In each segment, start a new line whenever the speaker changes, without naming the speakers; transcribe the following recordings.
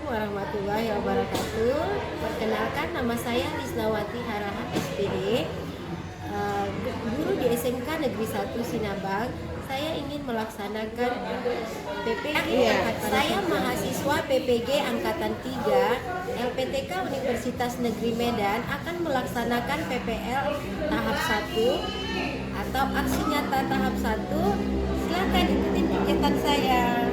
warahmatullahi wabarakatuh. Perkenalkan, nama saya Lisnawati Harahan SPD, guru di SMK Negeri 1 Sinabang. Saya ingin melaksanakan PPG. Saya mahasiswa PPG Angkatan 3 LPTK Universitas Negeri Medan akan melaksanakan PPL tahap 1 atau aksi nyata tahap 1. Silakan ikutin kegiatan saya.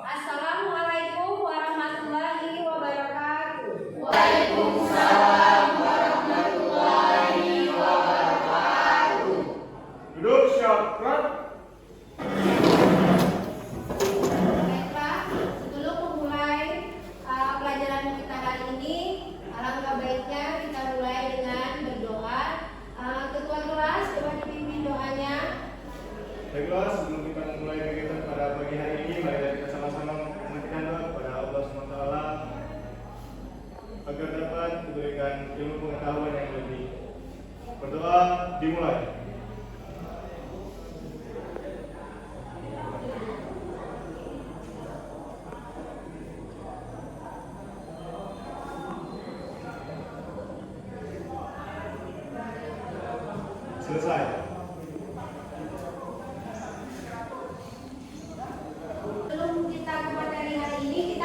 Assalamualaikum warahmatullahi wabarakatuh.
Waalaikumsalam warahmatullahi wabarakatuh.
Duduk syakrat.
Baiklah, sebelum memulai pelajaran kita hari ini, alangkah baiknya kita mulai dengan berdoa. Ketua kelas, coba dipimpin doanya.
Baiklah, sebelum kita memulai kegiatan pada pagi hari ini, mari kita sama-sama memanjatkan doa kepada Allah SWT agar dapat diberikan ilmu pengetahuan yang lebih. Berdoa dimulai. Selesai.
Sebelum kita ke materi hari ini,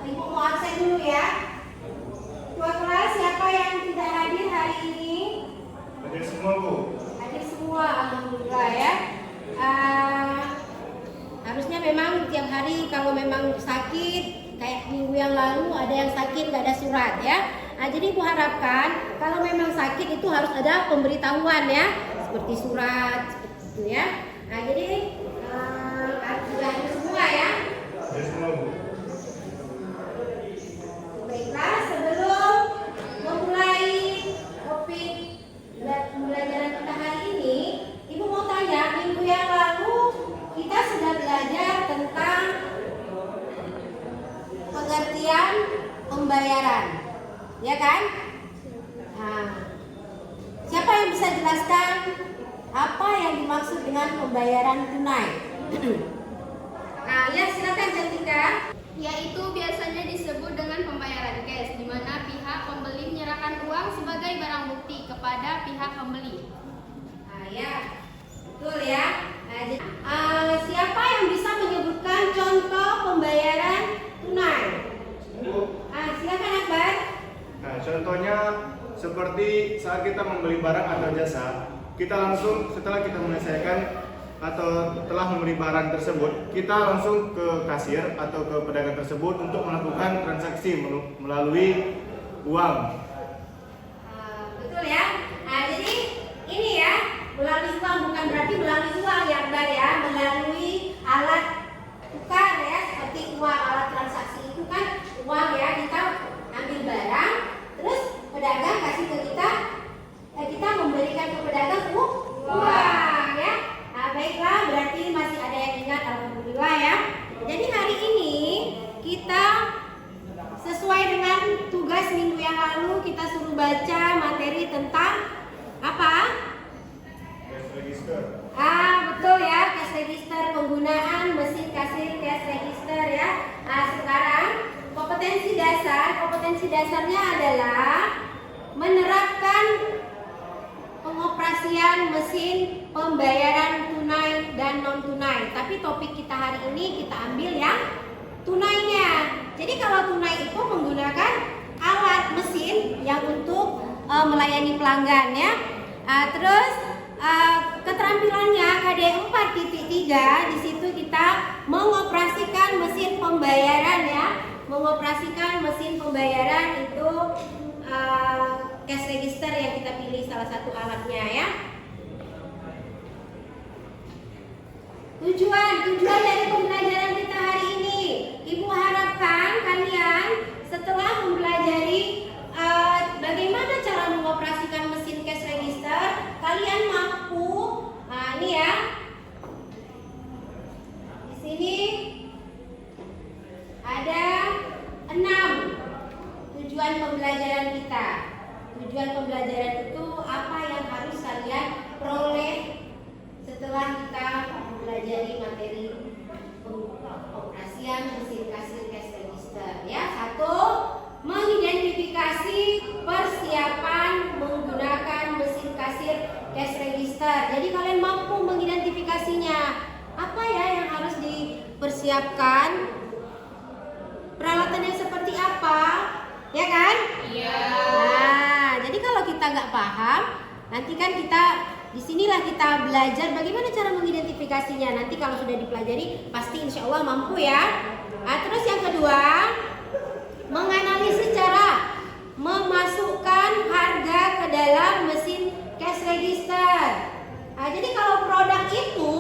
Ibu mau absen dulu ya. Ketua kelas, siapa yang tidak hadir hari ini?
Hadir semua, Bu.
Hadir semua, alhamdulillah ya. Harusnya memang tiap hari kalau memang sakit, kayak minggu yang lalu ada yang sakit nggak ada surat ya. Jadi Ibu harapkan kalau memang sakit itu harus ada pemberitahuan ya, seperti surat seperti itu ya. Jadi sudah hadir semua ya.
Hadir semua, Bu.
Baiklah, sebelum memulai topik pembelajaran kita hari ini, Ibu mau tanya, minggu yang lalu kita sudah belajar tentang pengertian pembayaran, ya kan? Siapa yang bisa jelaskan apa yang dimaksud dengan pembayaran tunai? Ya silakan Cantika.
Yaitu biasanya disebut dengan pembayaran cash, di mana pihak pembeli menyerahkan uang sebagai barang bukti kepada pihak pembeli.
Ya, betul ya. Siapa yang bisa menyebutkan contoh pembayaran tunai? Silakan Akbar.
Nah, contohnya seperti saat kita membeli barang atau jasa, kita langsung setelah kita menyelesaikan atau telah membeli barang tersebut, kita langsung ke kasir atau ke pedagang tersebut untuk melakukan transaksi melalui uang.
Betul ya. Jadi ini ya, melalui uang bukan berarti melalui uang ya Akbar ya, melalui alat tukar ya, seperti uang, alat transaksi itu kan uang ya, kita ambil barang, terus pedagang kasih ke kita, kita memberikan ke pedagang uang ya. Baiklah, berarti masih ada yang ingat, alhamdulillah ya. Jadi hari ini kita sesuai dengan tugas minggu yang lalu, kita suruh baca materi tentang apa?
Cash register.
Betul ya, cash register, penggunaan mesin kasir cash register ya. Sekarang kompetensi dasarnya adalah menerapkan pengoperasian mesin pembayaran tunai dan non tunai. Tapi topik kita hari ini kita ambil yang tunainya. Jadi kalau tunai itu menggunakan alat mesin yang untuk melayani pelanggan ya. Terus keterampilannya KD 4.3, di situ kita mengoperasikan mesin pembayaran ya. Mengoperasikan mesin pembayaran itu cash register yang kita pilih salah satu alatnya ya. Tujuan dari pembelajaran kita hari ini, Ibu harapkan kalian setelah mempelajari bagaimana cara mengoperasikan mesin cash register, kalian mampu, ini ya, di sini ada 6 tujuan pembelajaran kita. Tujuan pembelajaran itu apa yang harus kalian peroleh mesin kasir cash register ya. Satu, mengidentifikasi persiapan menggunakan mesin kasir cash register. Jadi kalian mampu mengidentifikasinya. Apa ya yang harus dipersiapkan? Peralatannya seperti apa? Ya kan? Iya. Nah, jadi kalau kita nggak paham, nanti kan disinilah kita belajar bagaimana cara mengidentifikasinya. Nanti kalau sudah dipelajari, pasti insya Allah mampu ya. Nah, terus yang kedua, menganalisis cara memasukkan harga ke dalam mesin cash register. Nah, jadi kalau produk itu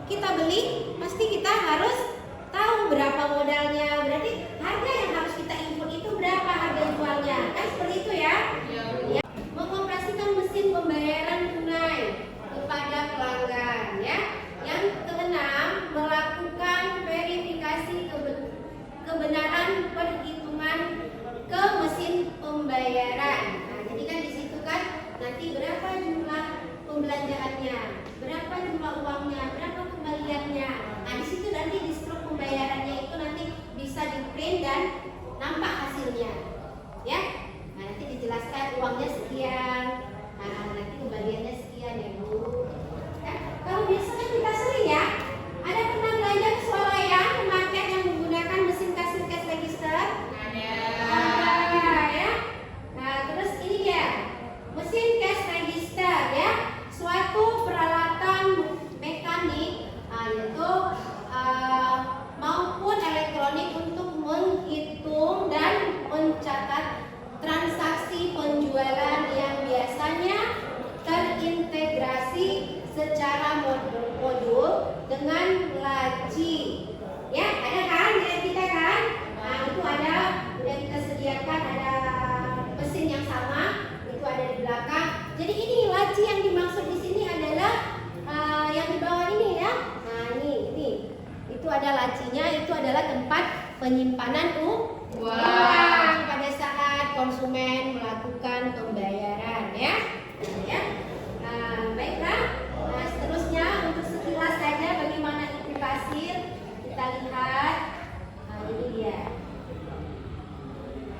kita beli, pasti kita harus tahu berapa modalnya. Berarti harga yang harus kita input itu berapa harga jualnya. Kan seperti itu ya? Ya. Mengoperasikan mesin pembayaran tunai kepada pelanggan ya. Yang keenam, melakukan verifikasi kebenaran perhitungan ke mesin pembayaran. Nah, jadi kan di situ kan nanti berapa jumlah pembelanjaannya, berapa jumlah uangnya, berapa kembaliannya. Nah, di situ nanti di struk pembayarannya itu nanti bisa di-print dan nampak hasilnya. Ya. Nah, nanti dijelaskan uangnya sekian. Nah, nanti kembaliannya sekian ya, Bu. Ya, kalau biasanya kita sering ya, ada pernah belanja ke swalayan, ke market yang menggunakan mesin kasir cash register? Ada. Ya. Nah, terus ini dia, mesin cash register ya, suatu peralatan mekanik yaitu maupun elektronik untuk menghitung dan mencatat transaksi penjualan yang biasanya terintegrasi secara modul dengan laci. Ya, ada kan di kita kan? Nah, itu ada, udah kita sediakan, ada mesin yang sama, itu ada di belakang. Jadi ini laci yang dimaksud di sini adalah yang di bawah ini ya. Nah, ini. Itu ada lacinya, itu adalah tempat penyimpanan uang pada saat konsumen melakukan pembayaran ya. Ya. Nah, baiklah. Nah, seterusnya untuk sekilas saja bagaimana itu kasir, kita lihat. Nah, ini dia.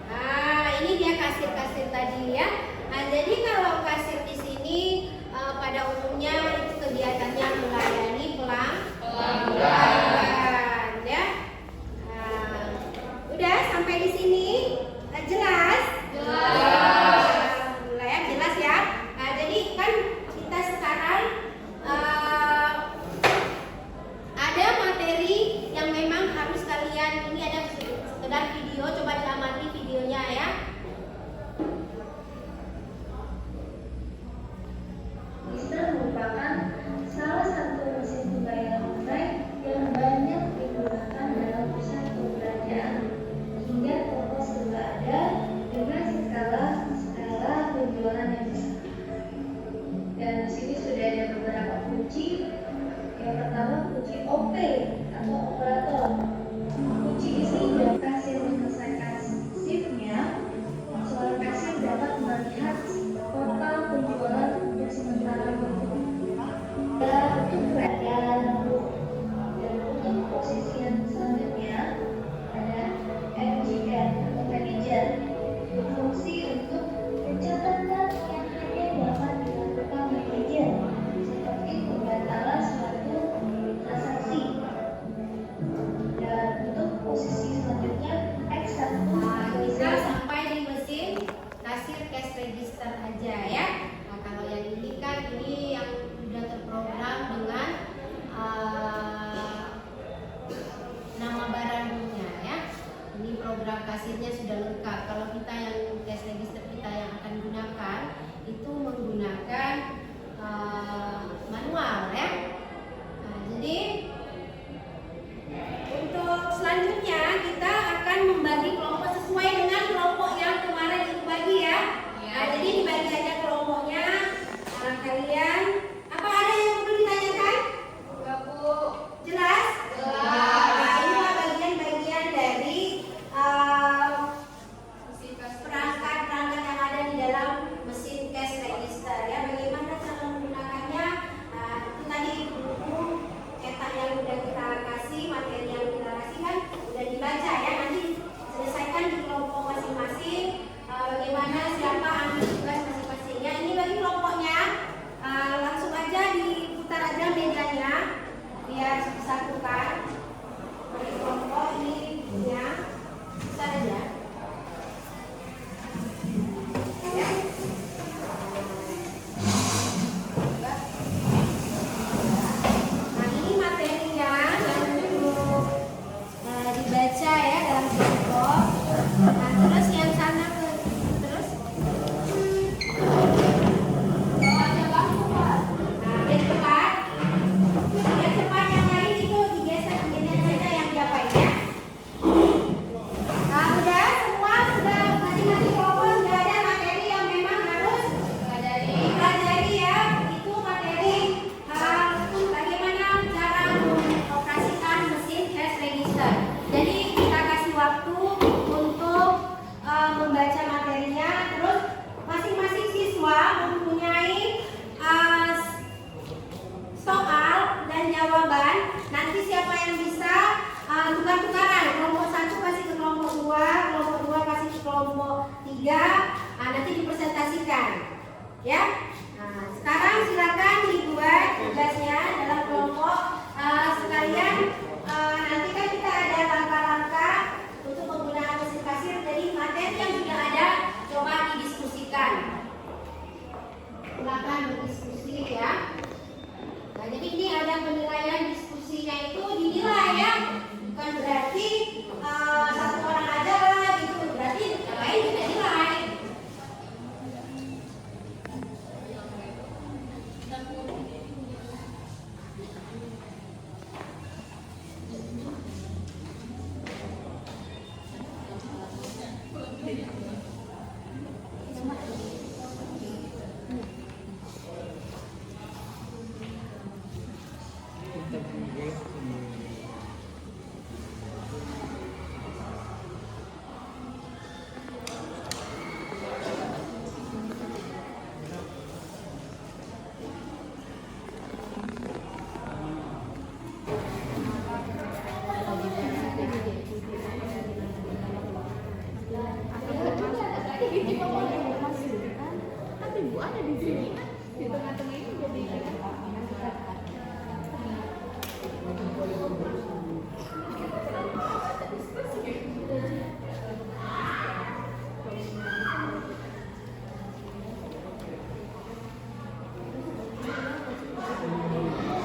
Nah, ini dia kasir-kasir tadi ya. Nah, jadi kalau kasir di sini pada umumnya itu kegiatannya melayani pelanggan ya. Nah, udah sampai di sini jelas? Jelas. Ya, jelas ya. Nah, jadi kan kita sekarang ada materi yang memang harus kalian, ini ada sekedar video, coba diamati videonya ya.
Register merupakan salah satu mesin pembayaran tunai yang banyak digunakan dalam pusat perbelanjaan hingga toko serba ada dengan skala penjualan yang besar. Dan di sini sudah ada beberapa kunci. Yang pertama kunci OP atau operator. Kunci ini jika kasir menyelesaikan shiftnya, seorang kasir dapat melihat total penjualan untuk sementara waktu. Untuk keadaan dan untuk posisi yang selanjutnya ada MGM atau manager, berfungsi untuk pencatatan yang hanya dapat dilakukan manajer seperti pembatalan suatu transaksi. Dan
jawaban. Nanti siapa yang bisa tukar-tukaran. Kelompok 1 kasih ke kelompok 2, kelompok 2 kasih ke kelompok 3. Nanti dipresentasikan. Ya. Nah, sekarang silakan dibuat tugasnya dalam kelompok sekalian. Nanti kan kita ada langkah-langkah untuk penggunaan mesin kasir. Jadi materi yang sudah ada coba didiskusikan. Silakan berdiskusi ya. Nah, jadi ini ada penilaian diskusinya itu dinilai ya. Bukan berarti satu orang aja lah gitu. Berarti yang lain juga nilai.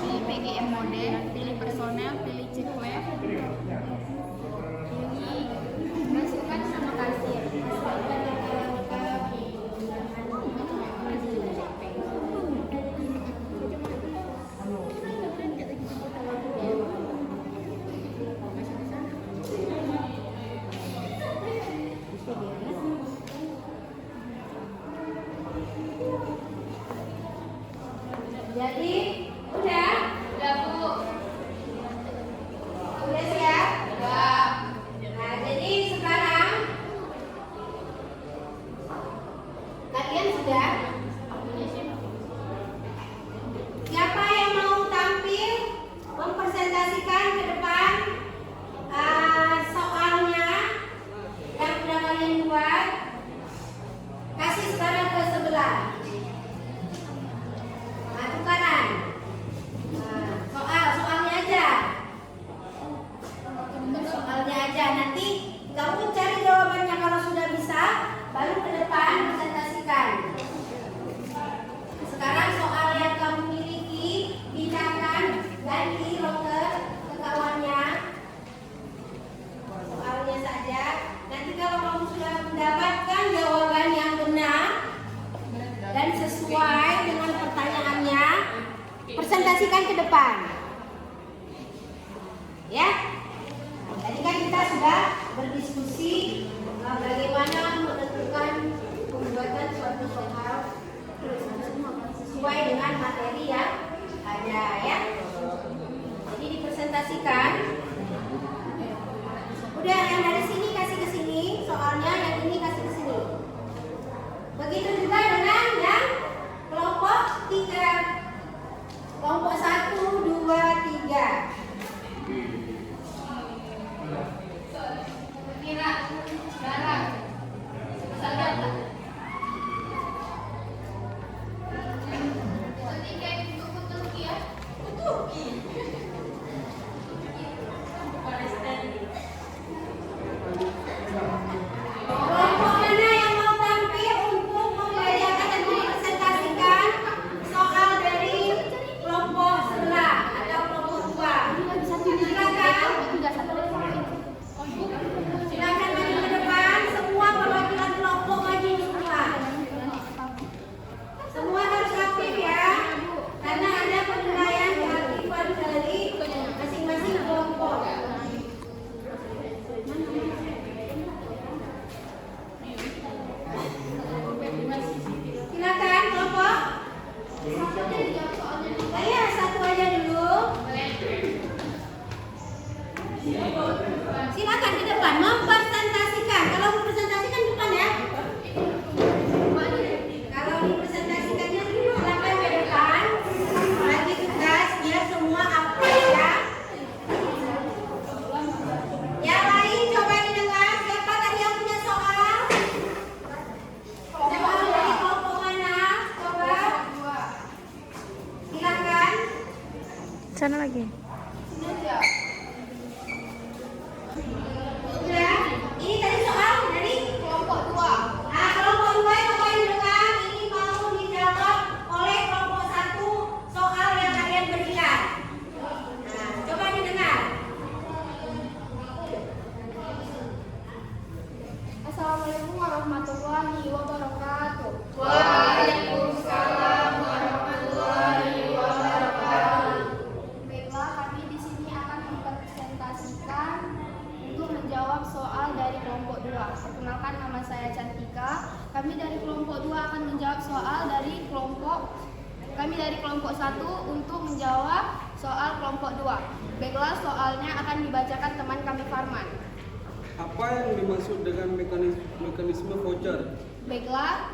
Pilih PGM mode, pilih personel, pilih check web, pilih masukkan sama kasir.
Jadi udah
Bu.
udah siap. Nah, jadi sekarang kalian sudah. Siapa yang mau tampil mempresentasikan ke depan soalnya yang sudah kalian buat? Kasih sekarang ke sebelah. Nah, tukaran. Nah, soalnya aja. Soalnya aja. Nanti kamu cari jawabannya, kalau sudah bisa baru ke depan presentasikan. Sekarang soal yang kamu miliki pindahkan ganti loker ke kawannya. Soalnya saja. Nanti kalau kamu sudah mendapatkan jawaban yang benar dan sesuai dengan pertanyaannya, presentasikan ke depan. Ya. Nah, tadi kan kita sudah berdiskusi bagaimana menentukan pembuatan suatu soal sesuai dengan materi yang ada ya. Jadi dipresentasikan. Udah, yang dari sini kasih ke sini, soalnya yang ini kasih ke sini. Begitu juga dengan yang kelompok 3. Kelompok 1, 2, 3.
Kira barang. Sadar tak? Ketika itu ke Turki ya? Ke Turki.
Kelompok mana yang mau tampil untuk membacakan dan mempresentasikan soal dari kelompok sebelah atau kelompok 2?
sana lagi.
Sudah. Ini tadi soal dari
Kelompok 2.
Nah, kelompok 2 coba didengar. Ini mau dijawab oleh kelompok 1 soal yang kalian berikan. Nah, coba didengar.
Assalamualaikum warahmatullahi wabarakatuh.
Waalaikumsalam
warahmatullahi wabarakatuh. Baiklah, kami di sini akan mempresentasikan untuk menjawab soal dari kelompok 2. Perkenalkan, nama saya Cantika. Kami dari kelompok 2 akan menjawab soal dari kelompok 1 untuk menjawab soal kelompok 2. Baiklah, soalnya akan dibacakan teman kami Farman.
Apa yang dimaksud dengan mekanisme voucher?
Baiklah,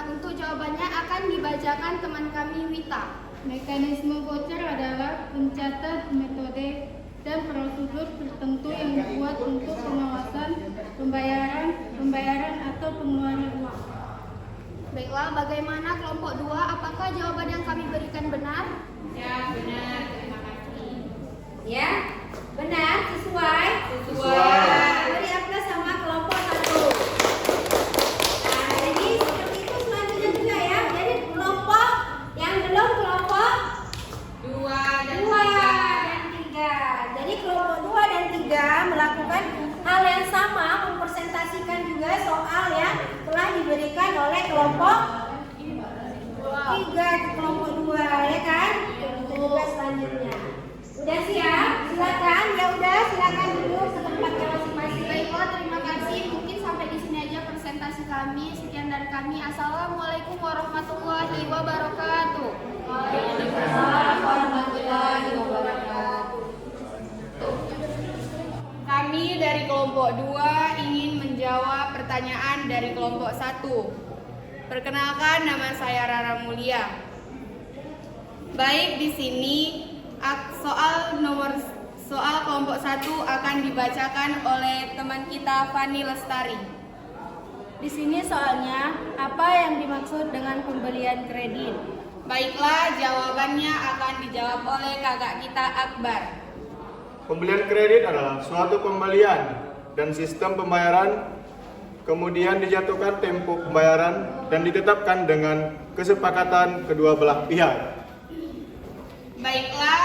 untuk jawabannya akan dibacakan teman kami Wita.
Mekanisme voucher adalah pencatat metode dan prosedur tertentu yang dibuat untuk pengawasan pembayaran atau pengeluaran uang.
Baiklah, bagaimana kelompok 2? Apakah jawaban yang kami berikan benar?
Ya, benar. Terima kasih.
Ya, benar, sesuai. Beri aplaus sama kelompok 1. Nah, jadi seperti itu selanjutnya juga ya. Jadi kelompok yang belum kelompok
2 dan
2 dan 3. Jadi kelompok 2 dan 3 melakukan hal yang sama, mempresentasikan juga soal yang telah diberikan oleh kelompok 3 ke kelompok 2, ya kan? Begitu juga selanjutnya. Udah siap? Silakan. Ya udah, silakan duduk ke tempatnya masing-masing.
Baiklah, terima kasih. Mungkin sampai di sini aja presentasi kami. Sekian dari kami. Assalamualaikum warahmatullahi wabarakatuh.
Waalaikumsalam warahmatullahi wabarakatuh.
Kami dari kelompok 2 ingin menjawab pertanyaan dari kelompok 1. Perkenalkan, nama saya Rara Mulia. Baik, di sini soal kelompok 1 akan dibacakan oleh teman kita Fani Lestari.
Di sini soalnya, apa yang dimaksud dengan pembelian kredit?
Baiklah, jawabannya akan dijawab oleh kakak kita Akbar.
Pembelian kredit adalah suatu pembelian dan sistem pembayaran, kemudian dijatuhkan tempo pembayaran dan ditetapkan dengan kesepakatan kedua belah pihak.
Baiklah,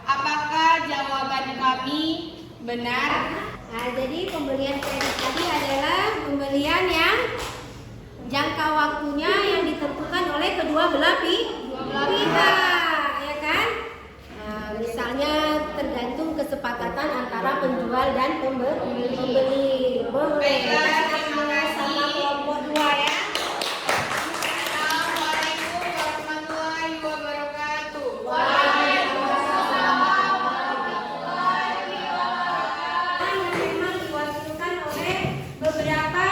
apakah jawaban kami benar?
Nah, jadi pembelian kredit tadi adalah pembelian yang jangka waktunya yang ditentukan oleh kedua belah pihak, ya kan? Nah, misalnya tergantung kesepakatan antara penjual dan pembeli. Boleh. Sama kelompok 2 ya.
Assalamualaikum warahmatullahi wabarakatuh.
Yang memang diwakilkan oleh beberapa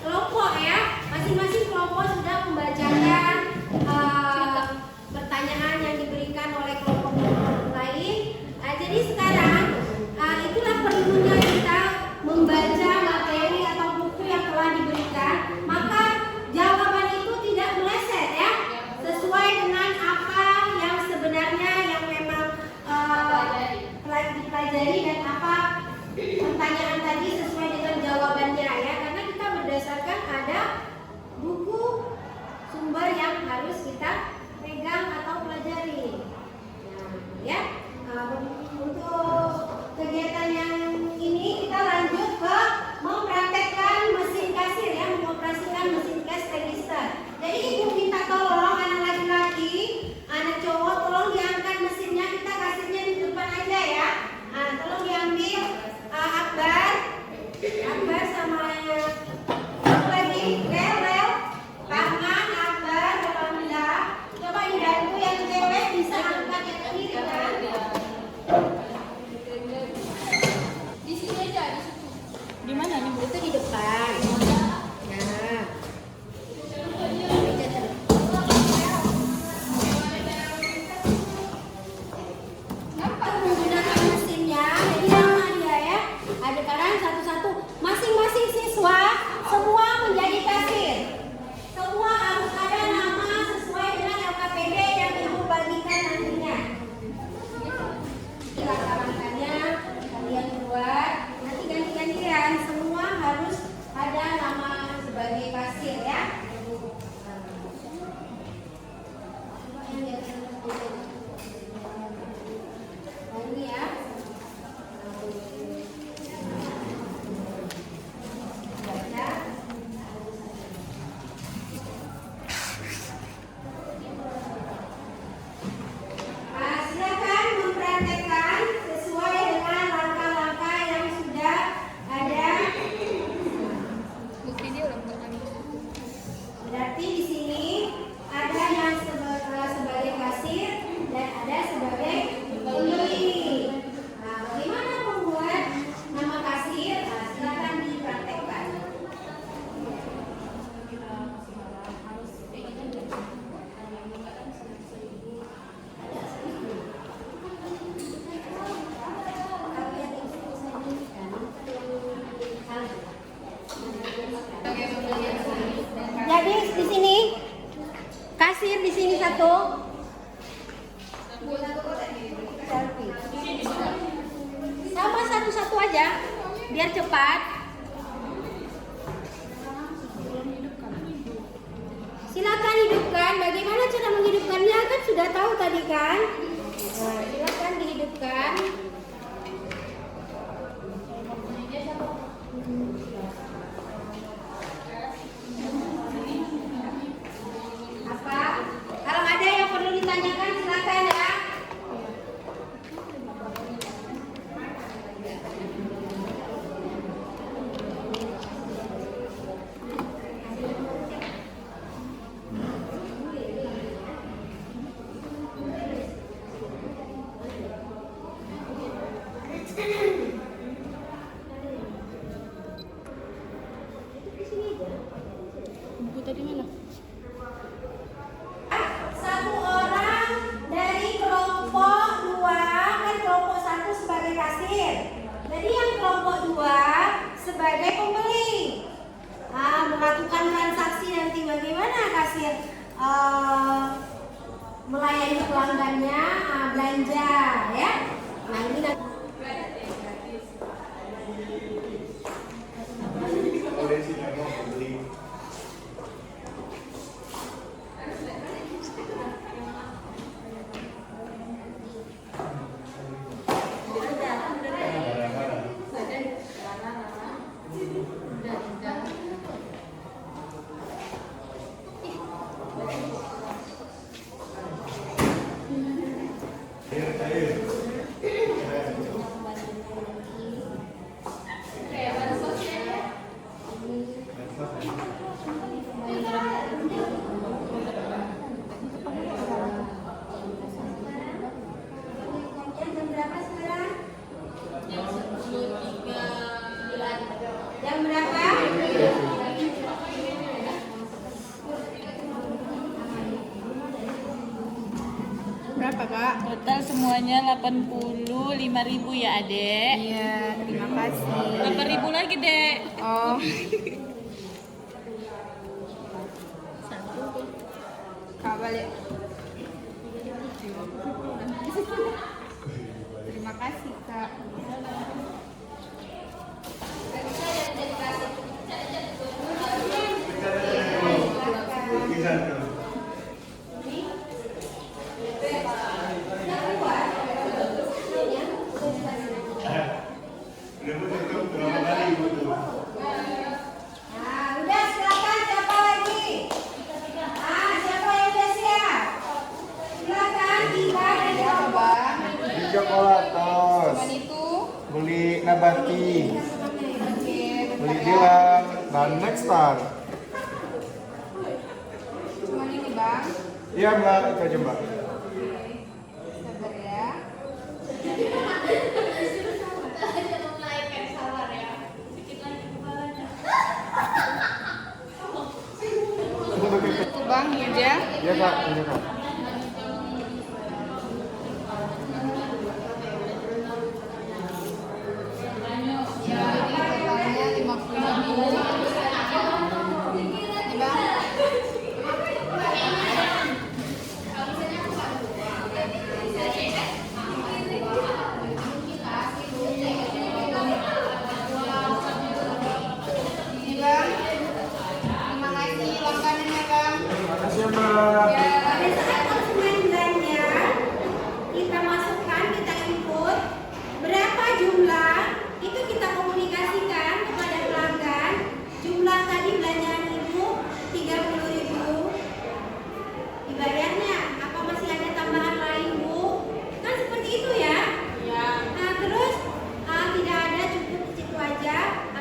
kelompok ya. Masing-masing kelompok sudah membacakan pertanyaan yang diberikan oleh kelompok-kelompok lain. Nah, jadi sekarang itulah perlunya kita membaca materi atau buku yang telah diberikan. Maka jawaban itu tidak meleset ya, sesuai dengan apa yang sebenarnya yang memang telah dipelajari dan apa pertanyaan tadi sesuai dengan jawabannya ya, karena kita berdasarkan ada buku sumber yang harus kita pegang atau pelajari. Nah, ya, untuk kegiatan yang ini kita lanjut ke mempraktekkan mesin kasir ya, mengoperasikan mesin cash register. Jadi ibu minta tolong anak laki-laki, anak cowok tolong diangkat mesinnya, kita kasirnya di depan aja ya. Nah, tolong diambil Akbar. aja biar cepat. Silakan hidupkan. Bagaimana cara menghidupkannya kan sudah tahu tadi kan? Nah, silakan dihidupkan. Apa? Kalau ada yang perlu ditanyakan silakan ya.
Buku tadi mana?
Satu orang dari kelompok 2 kan kelompok 1 sebagai kasir. Jadi yang kelompok 2 sebagai pembeli. Melakukan transaksi nanti bagaimana kasir melayani pelanggannya belanja ya. Nah ini nanti jam berapa?
Berapa Kak?
Total semuanya 85.000 ya adek.
Iya, terima kasih.
8.000 lagi dek.
Oh. Kak balik. Terima kasih Kak.
Nah, udah silakan siapa lagi? Siapa yang udah siap? Silakan tiba dan coba.
Beli Jokolatos, beli Nabati, beli Dilan, dan Nexstar.
Cuma ini Bang.
Iya mbak, itu aja mbak.
Sabar ya.
Itu Bang Yuja.
Iya kak, iya kak.
Totalnya 50.000. Ini Bang. Ini Bang. Terima kasih langganannya Bang.
Makasih ya mbak.
Pada saat konsumen belanja, kita masukkan, kita input berapa jumlah, itu kita komunikasikan kepada pelanggan. Jumlah tadi belanjaan ibu 30.000. Dibayarnya, apa masih ada tambahan lain bu? Kan seperti itu ya? Nah terus tidak ada, cukup di situ aja.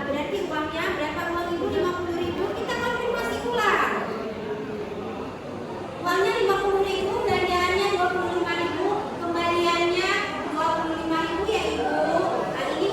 Berarti uangnya berapa uang ibu? 50.000. Kita konfirmasi ulang. Uangnya 50.000, belanjaannya 25.000, kembaliannya 25.000 ya ibu. Nah ini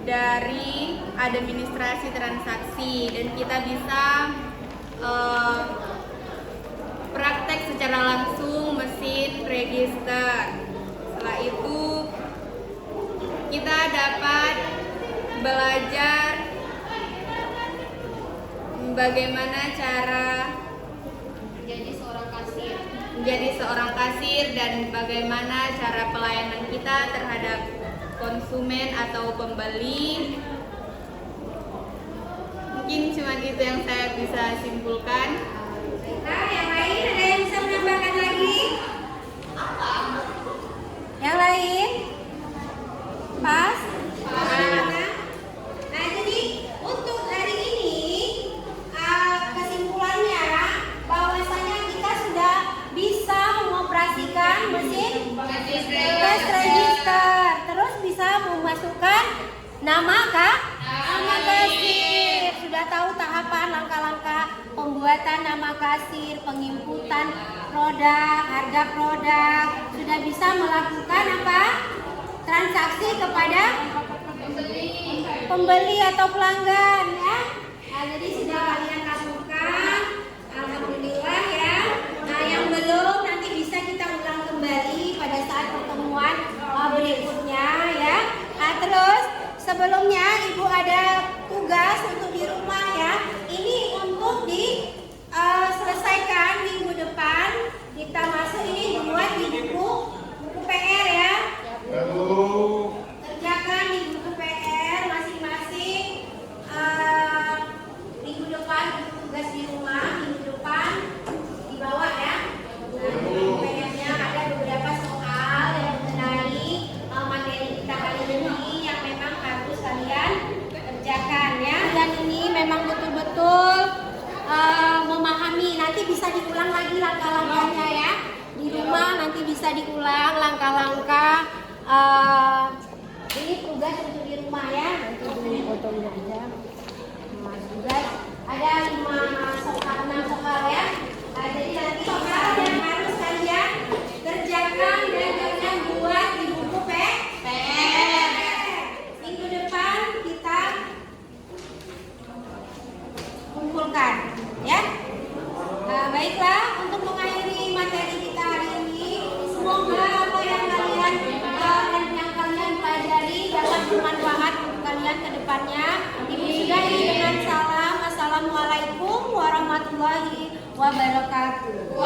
dari administrasi transaksi dan kita bisa praktek secara langsung mesin register. Setelah itu kita dapat belajar bagaimana cara menjadi seorang kasir dan bagaimana cara pelayanan kita terhadap konsumen atau pembeli. Mungkin cuma itu yang saya bisa simpulkan.
Nah, yang lain ada yang bisa menambahkan lagi? Yang lain? Pas? Nah, jadi untuk hari ini kesimpulannya bahwasanya kita sudah bisa mengoperasikan mesin cash register, terus bisa memasukkan nama kasir. Sudah tahu tahapan langkah-langkah pembuatan nama kasir, penginputan produk, harga produk, sudah bisa melakukan apa? Transaksi kepada pembeli atau pelanggan ya. Nah, jadi sudah kalian lakukan, alhamdulillah ya. Nah, yang belum nanti bisa kita ulang kembali pada saat pertemuan berikutnya ya. Nah, terus sebelumnya Ibu ada tugas untuk di rumah ya. Ini untuk diselesaikan minggu depan. Kita masuk ini dibuat di buku PR ya. Kerjakan di buku PR masing-masing. Minggu depan tugas di rumah, minggu depan dibawa ya. Buku PR-nya ada beberapa soal yang mengenai materi kita kali ini yang memang harus kalian kerjakan ya. Dan ini memang betul-betul memahami. Nanti bisa diulang lagi langkah-langkahnya ya. Di rumah nanti bisa diulang langkah-langkah. Ini tugas untuk di rumah ya. Nanti dulu fotoin aja. Tugas ada 6 soal ya. Nah, jadi nanti soal yang harus kalian kerjakan dan kalian buat di buku PR. Minggu depan kita kumpulkan ya. Nah, baiklah, untuk mengakhiri materi kita hari ini, semoga apa yang kalian pelajari dapat bermanfaat untuk kalian ke depannya. Ibu sudahi dengan salam. Assalamualaikum warahmatullahi wabarakatuh.